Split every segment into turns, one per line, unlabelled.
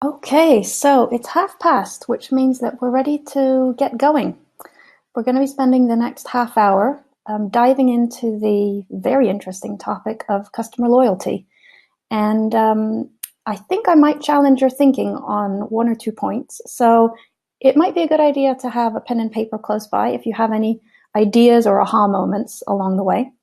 Okay, so it's 1/2 past, which means that we're ready to get going. We're going to be spending the next half hour diving into the very interesting topic of customer loyalty. And I think I might challenge your thinking on one or two points. So it might be a good idea to have a pen and paper close by if you have any ideas or aha moments along the way.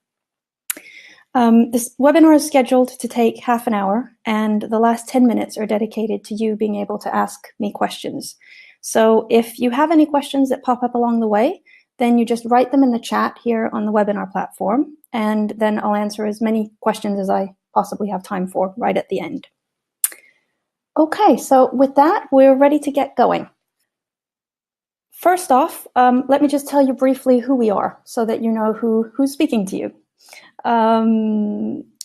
This webinar is scheduled to take half an hour, and the last 10 minutes are dedicated to you being able to ask me questions. So if you have any questions that pop up along the way, then you just write them in the chat here on the webinar platform, and then I'll answer as many questions as I possibly have time for right at the end. Okay, so with that, we're ready to get going. First off, let me just tell you briefly who we are so that you know who's speaking to you.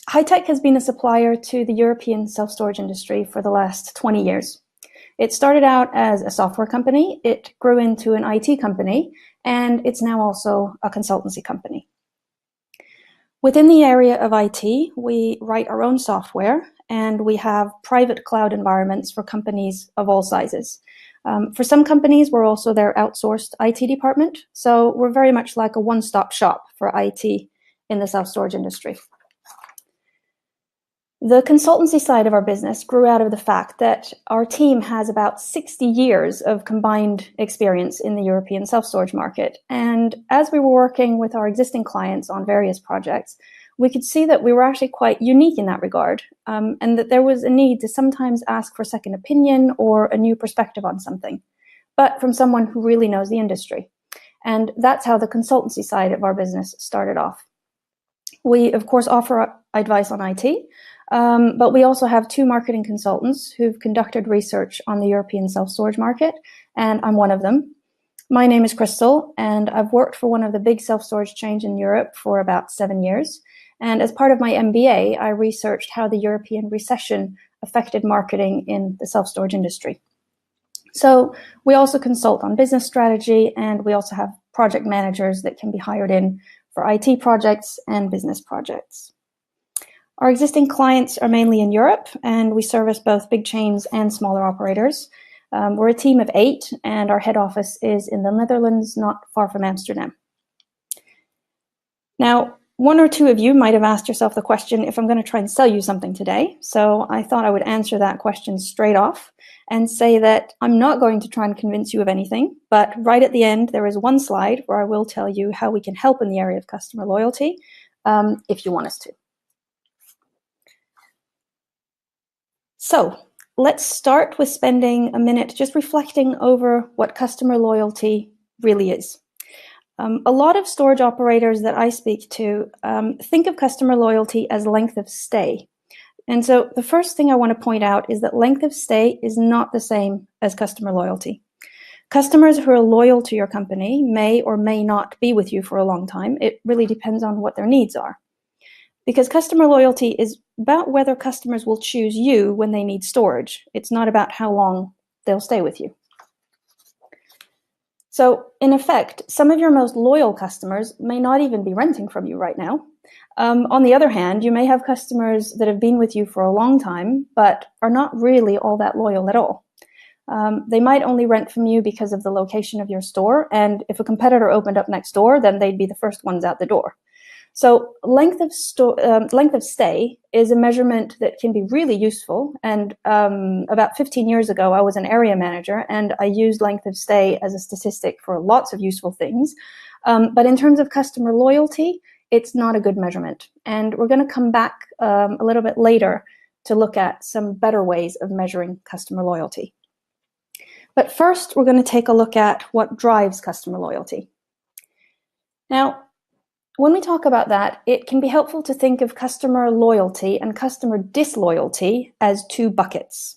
Hi-Tech has been a supplier to the European self-storage industry for the last 20 years. It started out as a software company, it grew into an IT company, and it's now also a consultancy company. Within the area of IT, we write our own software, and we have private cloud environments for companies of all sizes. For some companies, we're also their outsourced IT department, so we're very much like a one-stop shop for IT in the self-storage industry. The consultancy side of our business grew out of the fact that our team has about 60 years of combined experience in the European self-storage market. And as we were working with our existing clients on various projects, we could see that we were actually quite unique in that regard, and that there was a need to sometimes ask for a second opinion or a new perspective on something, but from someone who really knows the industry. And that's how the consultancy side of our business started off. We, of course, offer advice on IT, but we also have two marketing consultants who've conducted research on the European self-storage market, and I'm one of them. My name is Crystal, and I've worked for one of the big self-storage chains in Europe for about 7 years. And as part of my MBA, I researched how the European recession affected marketing in the self-storage industry. So we also consult on business strategy, and we also have project managers that can be hired in for IT projects and business projects. Our existing clients are mainly in Europe, and we service both big chains and smaller operators. We're a team of 8, and our head office is in the Netherlands, not far from Amsterdam. Now, one or two of you might have asked yourself the question if I'm going to try and sell you something today, so I thought I would answer that question straight off and say that I'm not going to try and convince you of anything, but right at the end there is one slide where I will tell you how we can help in the area of customer loyalty, if you want us to. So let's start with spending a minute just reflecting over what customer loyalty really is. A lot of storage operators that I speak to think of customer loyalty as length of stay. And so the first thing I want to point out is that length of stay is not the same as customer loyalty. Customers who are loyal to your company may or may not be with you for a long time. It really depends on what their needs are. Because customer loyalty is about whether customers will choose you when they need storage. It's not about how long they'll stay with you. So in effect, some of your most loyal customers may not even be renting from you right now. On the other hand, you may have customers that have been with you for a long time, but are not really all that loyal at all. They might only rent from you because of the location of your store, and if a competitor opened up next door, then they'd be the first ones out the door. So length of stay is a measurement that can be really useful. And about 15 years ago, I was an area manager, and I used length of stay as a statistic for lots of useful things. But in terms of customer loyalty, it's not a good measurement. And we're going to come back a little bit later to look at some better ways of measuring customer loyalty. But first, we're going to take a look at what drives customer loyalty. Now, when we talk about that, it can be helpful to think of customer loyalty and customer disloyalty as two buckets.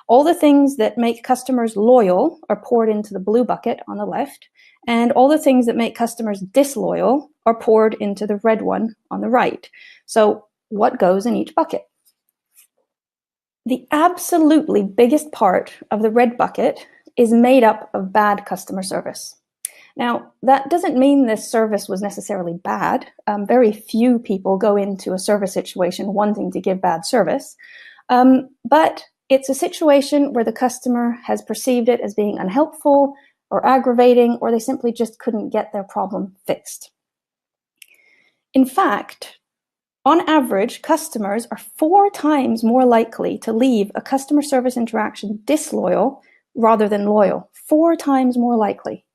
All the things that make customers loyal are poured into the blue bucket on the left, and all the things that make customers disloyal are poured into the red one on the right. So what goes in each bucket? The absolutely biggest part of the red bucket is made up of bad customer service. Now, that doesn't mean this service was necessarily bad. Very few people go into a service situation wanting to give bad service. But It's a situation where the customer has perceived it as being unhelpful or aggravating, or they simply just couldn't get their problem fixed. In fact, on average, customers are 4 times more likely to leave a customer service interaction disloyal rather than loyal. 4 times more likely.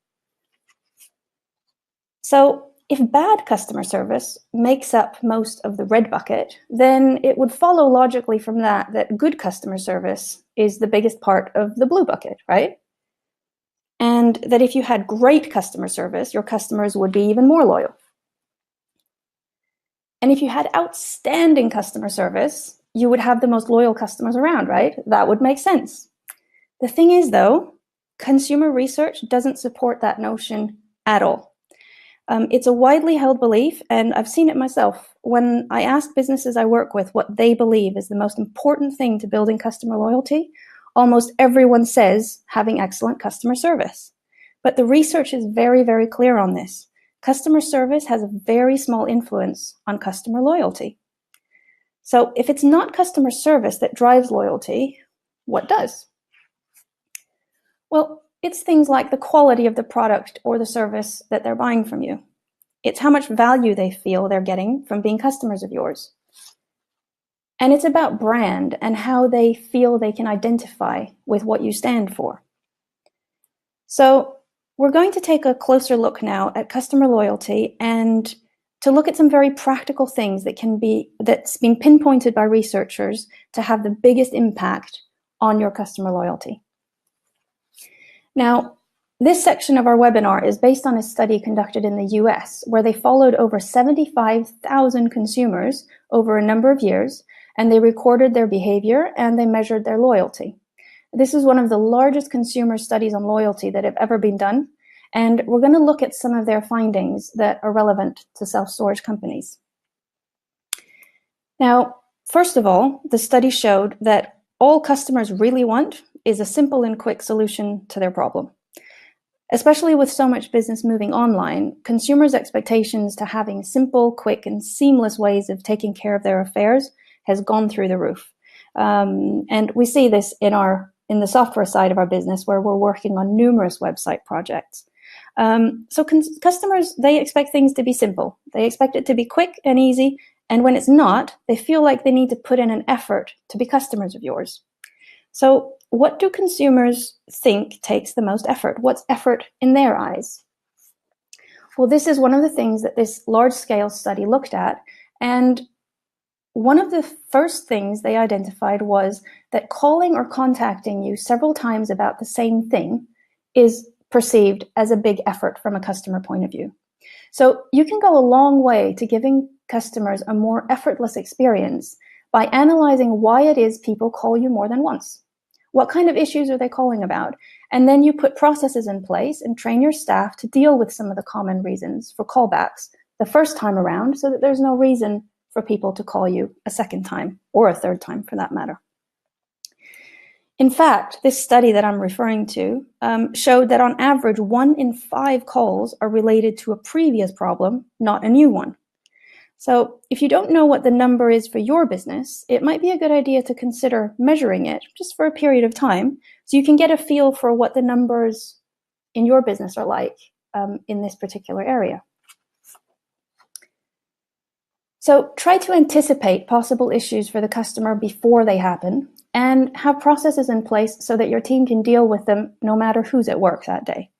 So if bad customer service makes up most of the red bucket, then it would follow logically from that that good customer service is the biggest part of the blue bucket, right? And that if you had great customer service, your customers would be even more loyal. And if you had outstanding customer service, you would have the most loyal customers around, right? That would make sense. The thing is, though, consumer research doesn't support that notion at all. It's a widely held belief, and I've seen it myself. When I ask businesses I work with what they believe is the most important thing to building customer loyalty, almost everyone says having excellent customer service. But the research is very, very clear on this. Customer service has a very small influence on customer loyalty. So if it's not customer service that drives loyalty, what does? Well, it's things like the quality of the product or the service that they're buying from you. It's how much value they feel they're getting from being customers of yours. And it's about brand and how they feel they can identify with what you stand for. So we're going to take a closer look now at customer loyalty and to look at some very practical things that's been pinpointed by researchers to have the biggest impact on your customer loyalty. Now, this section of our webinar is based on a study conducted in the US, where they followed over 75,000 consumers over a number of years, and they recorded their behavior and they measured their loyalty. This is one of the largest consumer studies on loyalty that have ever been done, and we're going to look at some of their findings that are relevant to self-storage companies. Now, first of all, the study showed that all customers really want is a simple and quick solution to their problem. Especially with so much business moving online, consumers' expectations to having simple, quick, and seamless ways of taking care of their affairs has gone through the roof. And we see this in the software side of our business, where we're working on numerous website projects. So customers, they expect things to be simple. They expect it to be quick and easy. And when it's not, they feel like they need to put in an effort to be customers of yours. So what do consumers think takes the most effort? What's effort in their eyes? Well, this is one of the things that this large-scale study looked at. And one of the first things they identified was that calling or contacting you several times about the same thing is perceived as a big effort from a customer point of view. So you can go a long way to giving customers a more effortless experience by analyzing why it is people call you more than once. What kind of issues are they calling about? And then you put processes in place and train your staff to deal with some of the common reasons for callbacks the first time around, so that there's no reason for people to call you a second time, or a third time for that matter. In fact, this study that I'm referring to showed that on average, 1 in 5 calls are related to a previous problem, not a new one. So if you don't know what the number is for your business, it might be a good idea to consider measuring it just for a period of time, so you can get a feel for what the numbers in your business are like in this particular area. So try to anticipate possible issues for the customer before they happen, and have processes in place so that your team can deal with them no matter who's at work that day.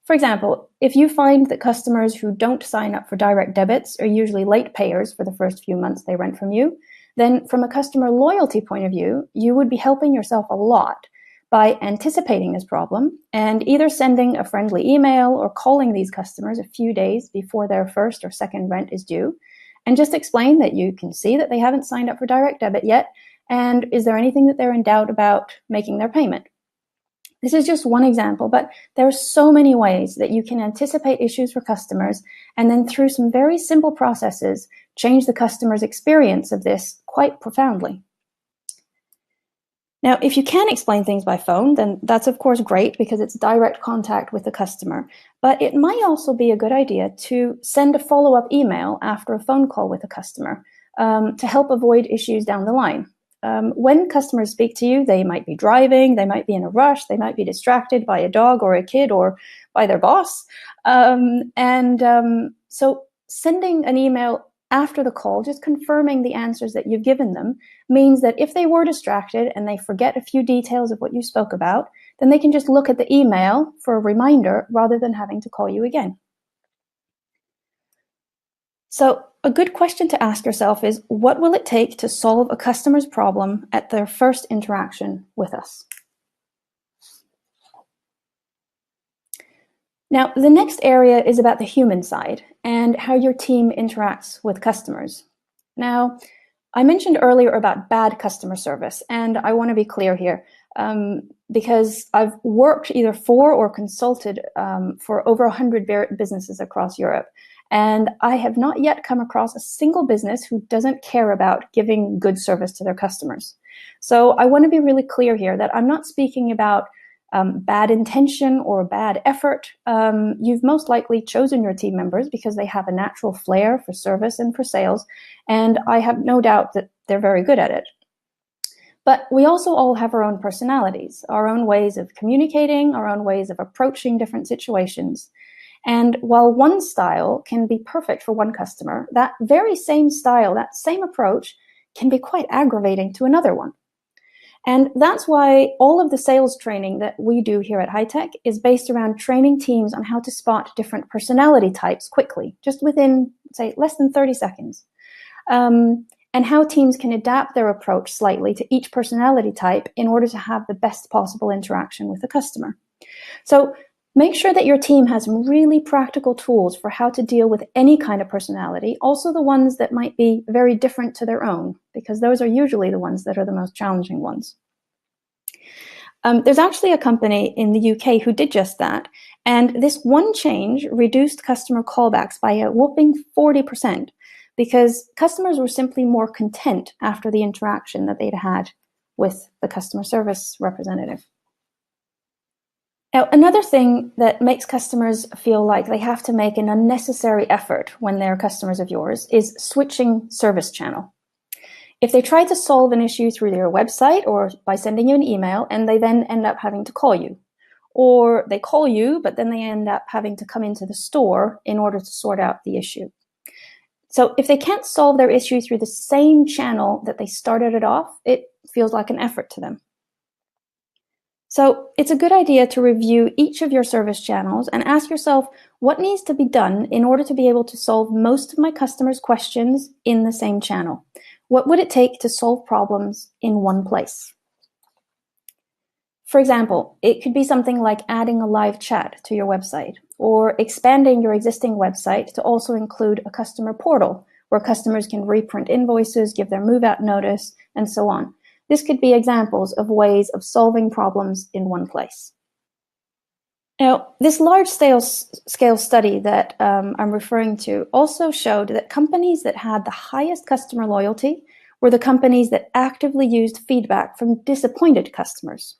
For example, if you find that customers who don't sign up for direct debits are usually late payers for the first few months they rent from you, then from a customer loyalty point of view, you would be helping yourself a lot by anticipating this problem and either sending a friendly email or calling these customers a few days before their first or second rent is due, and just explain that you can see that they haven't signed up for direct debit yet, and is there anything that they're in doubt about making their payment? This is just one example, but there are so many ways that you can anticipate issues for customers, and then through some very simple processes, change the customer's experience of this quite profoundly. Now, if you can explain things by phone, then that's of course great because it's direct contact with the customer, but it might also be a good idea to send a follow-up email after a phone call with a customer to help avoid issues down the line. When customers speak to you, they might be driving, they might be in a rush, they might be distracted by a dog or a kid or by their boss. So sending an email after the call, just confirming the answers that you've given them, means that if they were distracted and they forget a few details of what you spoke about, then they can just look at the email for a reminder rather than having to call you again. So a good question to ask yourself is, what will it take to solve a customer's problem at their first interaction with us? Now, the next area is about the human side and how your team interacts with customers. Now, I mentioned earlier about bad customer service, and I want to be clear here because I've worked either for or consulted for over 100 businesses across Europe, and I have not yet come across a single business who doesn't care about giving good service to their customers. So I want to be really clear here that I'm not speaking about bad intention or bad effort. You've most likely chosen your team members because they have a natural flair for service and for sales, and I have no doubt that they're very good at it. But we also all have our own personalities, our own ways of communicating, our own ways of approaching different situations. And while one style can be perfect for one customer, that very same style, that same approach can be quite aggravating to another one. And that's why all of the sales training that we do here at Hi-Tech is based around training teams on how to spot different personality types quickly, just within, say, less than 30 seconds. And how teams can adapt their approach slightly to each personality type in order to have the best possible interaction with the customer. So make sure that your team has some really practical tools for how to deal with any kind of personality, also the ones that might be very different to their own, because those are usually the ones that are the most challenging ones. There's actually a company in the UK who did just that, and this one change reduced customer callbacks by a whopping 40%, because customers were simply more content after the interaction that they'd had with the customer service representative. Now, another thing that makes customers feel like they have to make an unnecessary effort when they're customers of yours is switching service channel. If they try to solve an issue through their website or by sending you an email and they then end up having to call you, or they call you, but then they end up having to come into the store in order to sort out the issue. So if they can't solve their issue through the same channel that they started it off, it feels like an effort to them. So it's a good idea to review each of your service channels and ask yourself what needs to be done in order to be able to solve most of my customers' questions in the same channel. What would it take to solve problems in one place? For example, it could be something like adding a live chat to your website, or expanding your existing website to also include a customer portal where customers can reprint invoices, give their move-out notice, and so on. This could be examples of ways of solving problems in one place. Now, this large-scale study that I'm referring to also showed that companies that had the highest customer loyalty were the companies that actively used feedback from disappointed customers.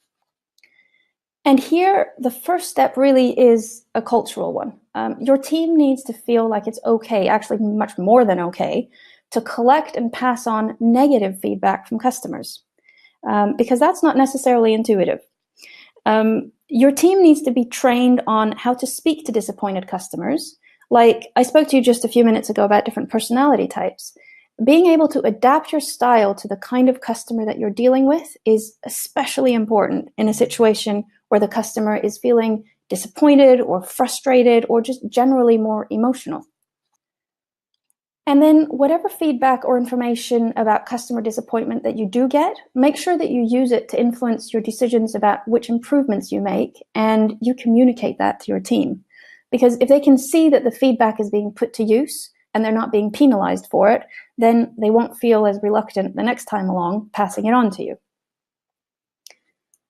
And here, the first step really is a cultural one. Your team needs to feel like it's okay, actually much more than okay, to collect and pass on negative feedback from customers, because that's not necessarily intuitive. Your team needs to be trained on how to speak to disappointed customers. Like I spoke to you just a few minutes ago about different personality types. Being able to adapt your style to the kind of customer that you're dealing with is especially important in a situation where the customer is feeling disappointed or frustrated or just generally more emotional. And then whatever feedback or information about customer disappointment that you do get, make sure that you use it to influence your decisions about which improvements you make, and you communicate that to your team. Because if they can see that the feedback is being put to use and they're not being penalized for it, then they won't feel as reluctant the next time along passing it on to you.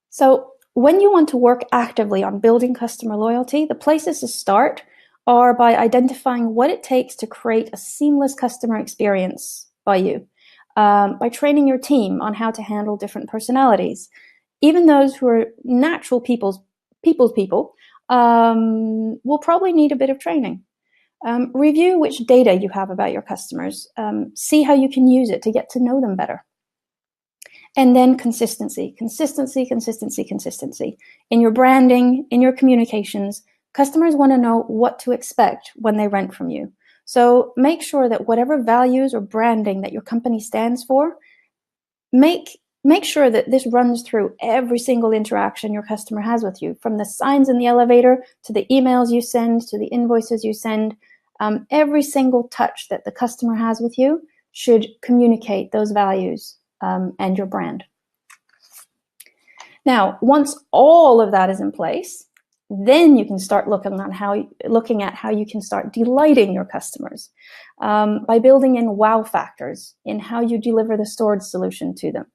So when you want to work actively on building customer loyalty, the places to start are by identifying what it takes to create a seamless customer experience by you, by training your team on how to handle different personalities. Even those who are natural people's people will probably need a bit of training. Review which data you have about your customers. See how you can use it to get to know them better. And then consistency, consistency, consistency, consistency. In your branding, in your communications, customers want to know what to expect when they rent from you. So make sure that whatever values or branding that your company stands for, make sure that this runs through every single interaction your customer has with you, from the signs in the elevator to the emails you send to the invoices you send. Every single touch that the customer has with you should communicate those values and your brand. Now, once all of that is in place, then you can start looking at how you can start delighting your customers by building in wow factors in how you deliver the storage solution to them.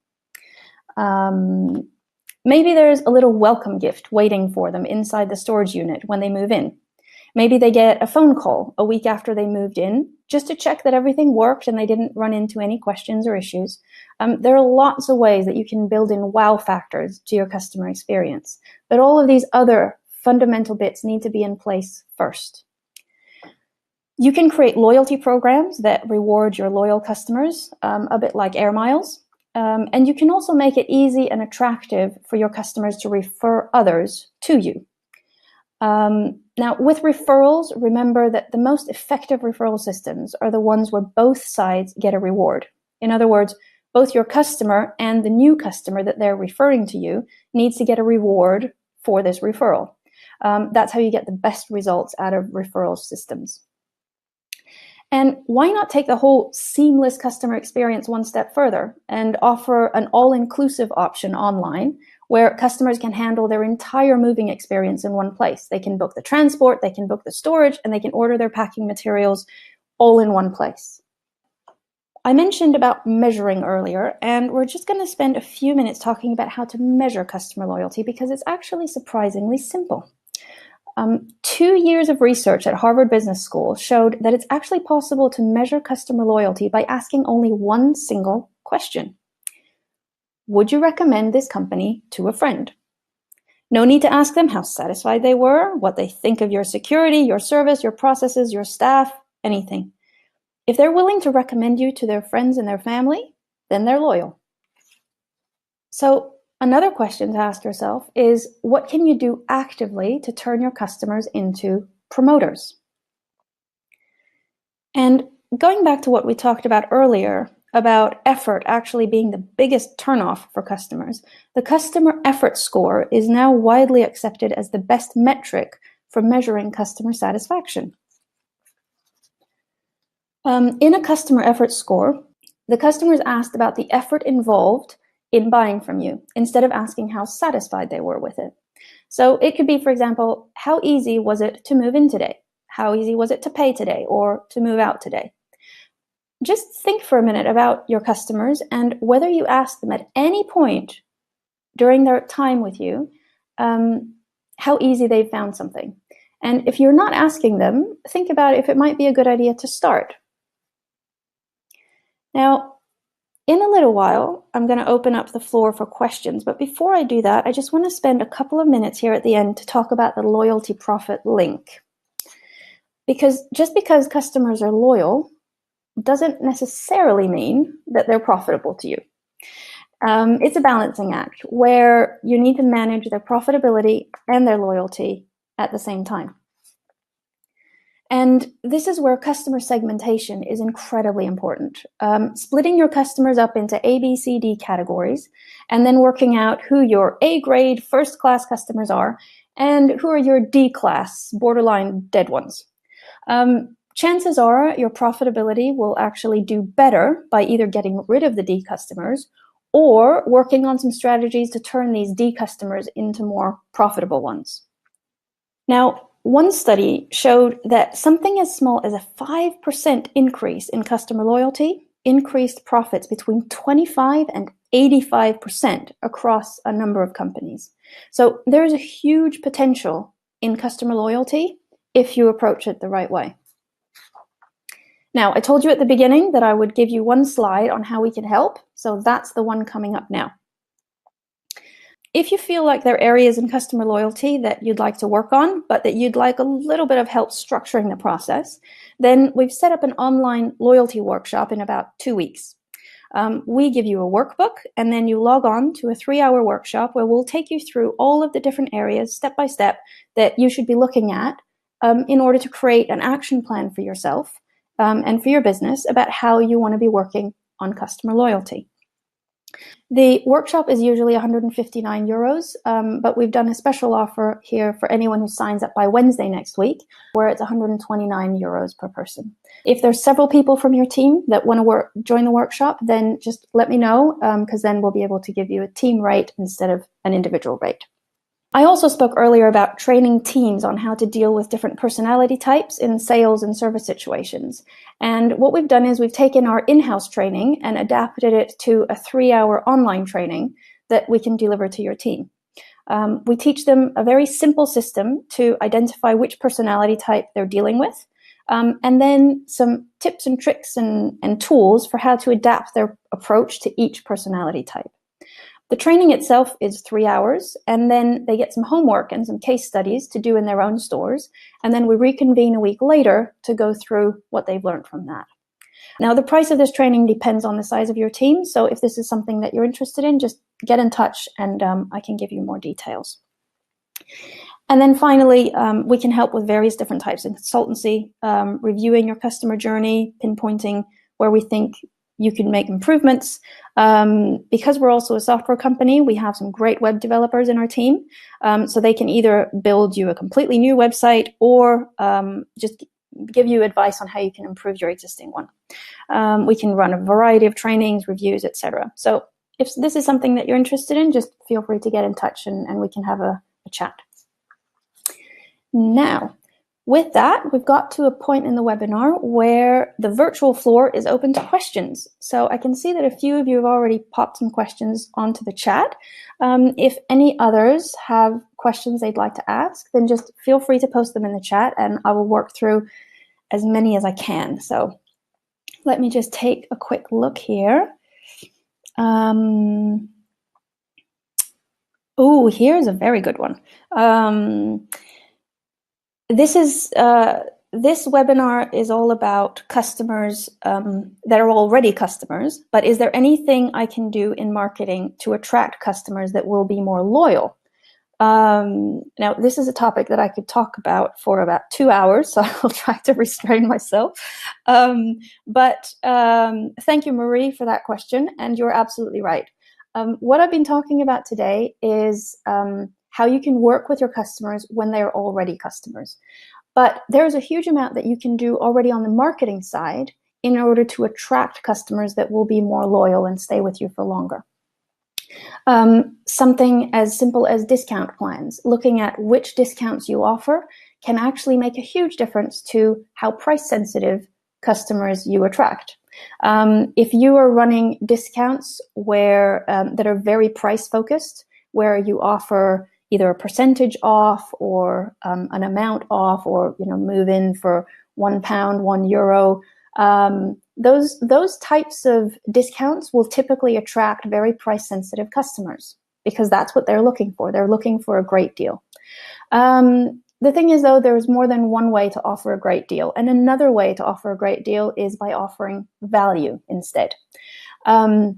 Maybe there's a little welcome gift waiting for them inside the storage unit when they move in. Maybe they get a phone call a week after they moved in just to check that everything worked and they didn't run into any questions or issues. There are lots of ways that you can build in wow factors to your customer experience, but all of these other fundamental bits need to be in place first. You can create loyalty programs that reward your loyal customers, a bit like Air Miles. And you can also make it easy and attractive for your customers to refer others to you. Now, with referrals, remember that the most effective referral systems are the ones where both sides get a reward. In other words, both your customer and the new customer that they're referring to you needs to get a reward for this referral. That's how you get the best results out of referral systems. And why not take the whole seamless customer experience one step further and offer an all-inclusive option online where customers can handle their entire moving experience in one place. They can book the transport, they can book the storage, and they can order their packing materials all in one place. I mentioned about measuring earlier, and we're just going to spend a few minutes talking about how to measure customer loyalty because it's actually surprisingly simple. 2 years of research at Harvard Business School showed that it's actually possible to measure customer loyalty by asking only one single question. Would you recommend this company to a friend? No need to ask them how satisfied they were, what they think of your security, your service, your processes, your staff, anything. If they're willing to recommend you to their friends and their family, then they're loyal. So another question to ask yourself is, what can you do actively to turn your customers into promoters? And going back to what we talked about earlier, about effort actually being the biggest turnoff for customers, the customer effort score is now widely accepted as the best metric for measuring customer satisfaction. In a customer effort score, the customer is asked about the effort involved in buying from you, instead of asking how satisfied they were with it. So it could be, for example, how easy was it to move in today? How easy was it to pay today or to move out today? Just think for a minute about your customers and whether you ask them at any point during their time with you how easy they've found something. And if you're not asking them, think about if it might be a good idea to start. Now, in a little while, I'm going to open up the floor for questions. But before I do that, I just want to spend a couple of minutes here at the end to talk about the loyalty profit link. Because just because customers are loyal doesn't necessarily mean that they're profitable to you. It's a balancing act where you need to manage their profitability and their loyalty at the same time. And this is where customer segmentation is incredibly important. Splitting your customers up into A, B, C, D categories, and then working out who your A-grade first-class customers are and who are your D-class borderline dead ones. Chances are your profitability will actually do better by either getting rid of the D customers or working on some strategies to turn these D customers into more profitable ones. Now, one study showed that something as small as a 5% increase in customer loyalty increased profits between 25 and 85% across a number of companies. So there's a huge potential in customer loyalty if you approach it the right way. Now, I told you at the beginning that I would give you one slide on how we can help, so that's the one coming up now. If you feel like there are areas in customer loyalty that you'd like to work on, but that you'd like a little bit of help structuring the process, then we've set up an online loyalty workshop in about 2 weeks. We give you a workbook, and then you log on to a 3-hour workshop where we'll take you through all of the different areas, step by step, that you should be looking at in order to create an action plan for yourself and for your business about how you want to be working on customer loyalty. The workshop is usually €159, but we've done a special offer here for anyone who signs up by Wednesday next week, where it's €129 per person. If there's several people from your team that want to join the workshop, then just let me know, because then we'll be able to give you a team rate instead of an individual rate. I also spoke earlier about training teams on how to deal with different personality types in sales and service situations. And what we've done is we've taken our in-house training and adapted it to a 3-hour online training that we can deliver to your team. We teach them a very simple system to identify which personality type they're dealing with, and then some tips and tricks and tools for how to adapt their approach to each personality type. The training itself is 3 hours, and then they get some homework and some case studies to do in their own stores, and then we reconvene a week later to go through what they've learned from that. Now, the price of this training depends on the size of your team, so if this is something that you're interested in, just get in touch and I can give you more details. And then finally, we can help with various different types of consultancy, reviewing your customer journey, pinpointing where we think you can make improvements. Because we're also a software company, we have some great web developers in our team. So they can either build you a completely new website or just give you advice on how you can improve your existing one. We can run a variety of trainings, reviews, etc. So if this is something that you're interested in, just feel free to get in touch and we can have a chat. Now, with that, we've got to a point in the webinar where the virtual floor is open to questions. So I can see that a few of you have already popped some questions onto the chat. If any others have questions they'd like to ask, then just feel free to post them in the chat and I will work through as many as I can. So let me just take a quick look here. Oh, here's a very good one. This webinar is all about customers that are already customers, but is there anything I can do in marketing to attract customers that will be more loyal? Now, this is a topic that I could talk about for about 2 hours, so I'll try to restrain myself. But thank you, Marie, for that question, and you're absolutely right. What I've been talking about today is how you can work with your customers when they are already customers. But there's a huge amount that you can do already on the marketing side in order to attract customers that will be more loyal and stay with you for longer. Something as simple as discount plans. Looking at which discounts you offer can actually make a huge difference to how price sensitive customers you attract. If you are running discounts where that are very price focused, where you offer either a percentage off or an amount off, or move in for £1, €1. Those types of discounts will typically attract very price sensitive customers because that's what they're looking for. They're looking for a great deal. The thing is, though, there's more than one way to offer a great deal, and another way to offer a great deal is by offering value instead. So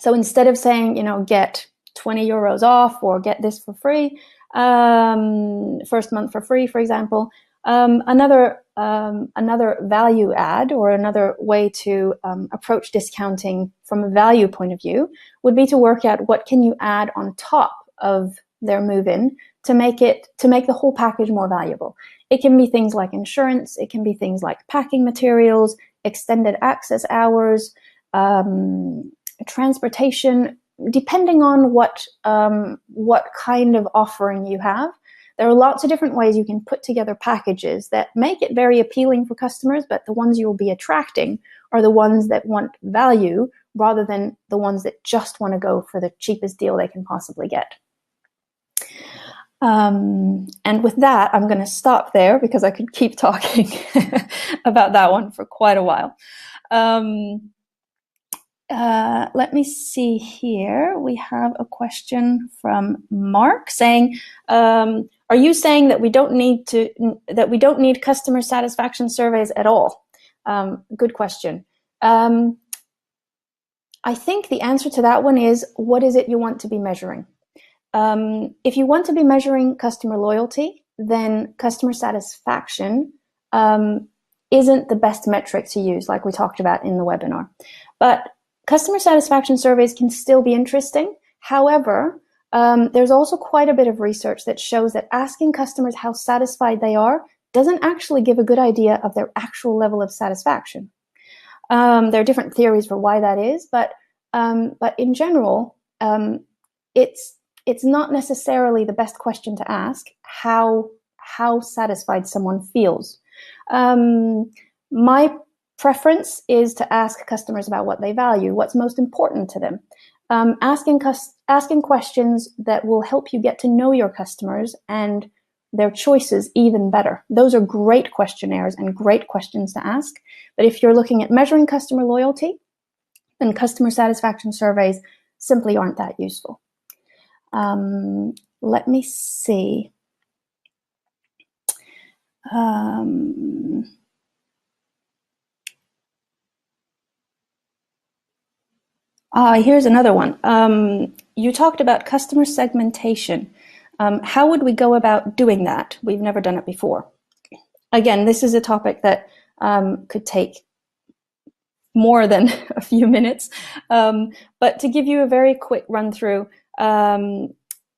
instead of saying, get €20 off or get this for free, first month for free, for example, another value add or another way to approach discounting from a value point of view would be to work out what can you add on top of their move-in to make the whole package more valuable. It can be things like insurance, it can be things like packing materials, extended access hours, transportation. Depending on what kind of offering you have, there are lots of different ways you can put together packages that make it very appealing for customers, but the ones you will be attracting are the ones that want value rather than the ones that just want to go for the cheapest deal they can possibly get. And with that, I'm going to stop there because I could keep talking about that one for quite a while. Let me see here. We have a question from Mark saying, are you saying that we don't need customer satisfaction surveys at all? Good question. I think the answer to that one is, what is it you want to be measuring? If you want to be measuring customer loyalty, then customer satisfaction isn't the best metric to use, like we talked about in the webinar. But customer satisfaction surveys can still be interesting. However, there's also quite a bit of research that shows that asking customers how satisfied they are doesn't actually give a good idea of their actual level of satisfaction. There are different theories for why that is, but in general, it's not necessarily the best question to ask how satisfied someone feels. My preference is to ask customers about what they value, what's most important to them. Asking questions that will help you get to know your customers and their choices even better. Those are great questionnaires and great questions to ask. But if you're looking at measuring customer loyalty, then customer satisfaction surveys simply aren't that useful. Let me see. Here's another one. You talked about customer segmentation. How would we go about doing that? We've never done it before. Again, this is a topic that could take more than a few minutes. But to give you a very quick run through,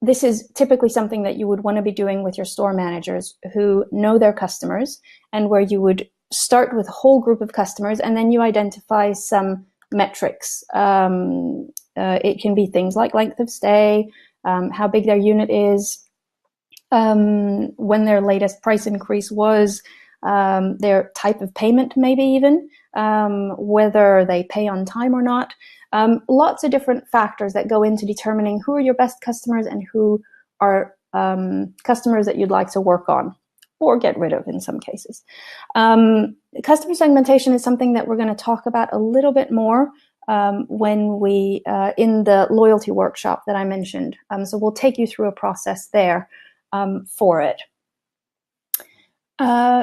this is typically something that you would want to be doing with your store managers who know their customers, and where you would start with a whole group of customers and then you identify some metrics. It can be things like length of stay, how big their unit is, when their latest price increase was, their type of payment maybe even, whether they pay on time or not. Lots of different factors that go into determining who are your best customers and who are customers that you'd like to work on or get rid of in some cases. Customer segmentation is something that we're going to talk about a little bit more when we in the loyalty workshop that I mentioned. So we'll take you through a process there for it.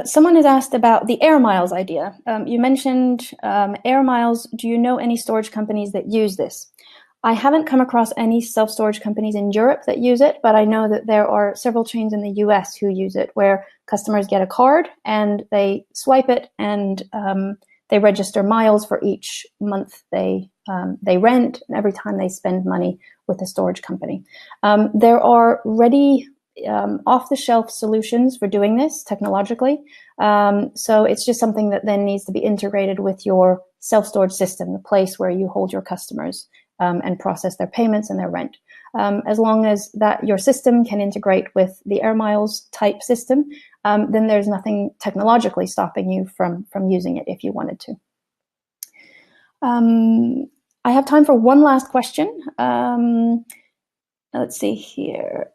Someone has asked about the Air Miles idea. You mentioned Air Miles. Do you know any storage companies that use this? I haven't come across any self-storage companies in Europe that use it, but I know that there are several chains in the US who use it, where customers get a card and they swipe it and they register miles for each month they rent and every time they spend money with a storage company. There are ready off-the-shelf solutions for doing this technologically. So it's just something that then needs to be integrated with your self-storage system, the place where you hold your customers and process their payments and their rent. As long as that your system can integrate with the Air Miles type system, then there's nothing technologically stopping you from using it if you wanted to. I have time for one last question. Let's see here.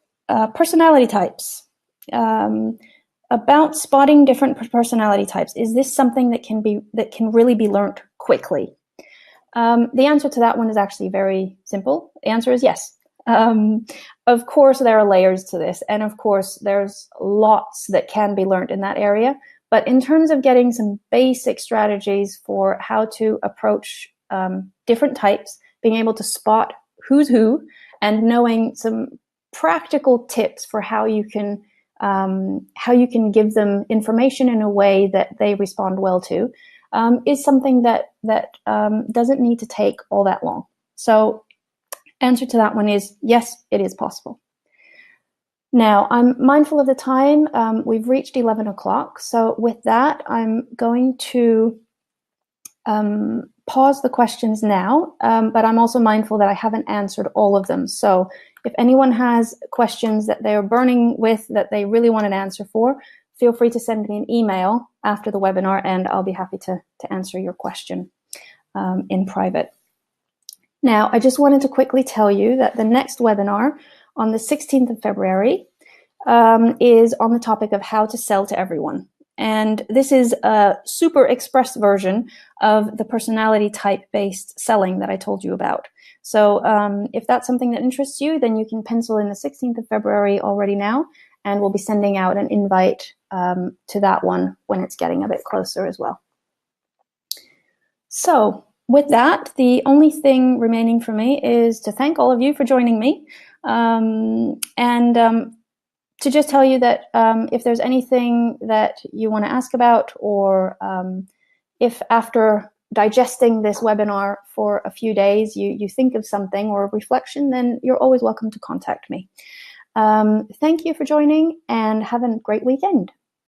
Personality types. About spotting different personality types. Is this something that can really be learned quickly? The answer to that one is actually very simple. The answer is yes. Of course, there are layers to this, and of course, there's lots that can be learned in that area. But in terms of getting some basic strategies for how to approach different types, being able to spot who's who, and knowing some practical tips for how you can give them information in a way that they respond well to, is something that doesn't need to take all that long. So answer to that one is yes, it is possible. Now, I'm mindful of the time. We've reached 11 o'clock. So with that, I'm going to pause the questions now, but I'm also mindful that I haven't answered all of them. So if anyone has questions that they're burning with, that they really want an answer for, feel free to send me an email after the webinar, and I'll be happy to answer your question in private. Now, I just wanted to quickly tell you that the next webinar on the 16th of February is on the topic of how to sell to everyone. And this is a super express version of the personality type-based selling that I told you about. So if that's something that interests you, then you can pencil in the 16th of February already now, and we'll be sending out an invite to that one when it's getting a bit closer as well. So with that, the only thing remaining for me is to thank all of you for joining me, and to just tell you that if there's anything that you want to ask about, or if after digesting this webinar for a few days you think of something or a reflection, then you're always welcome to contact me. Thank you for joining, and have a great weekend.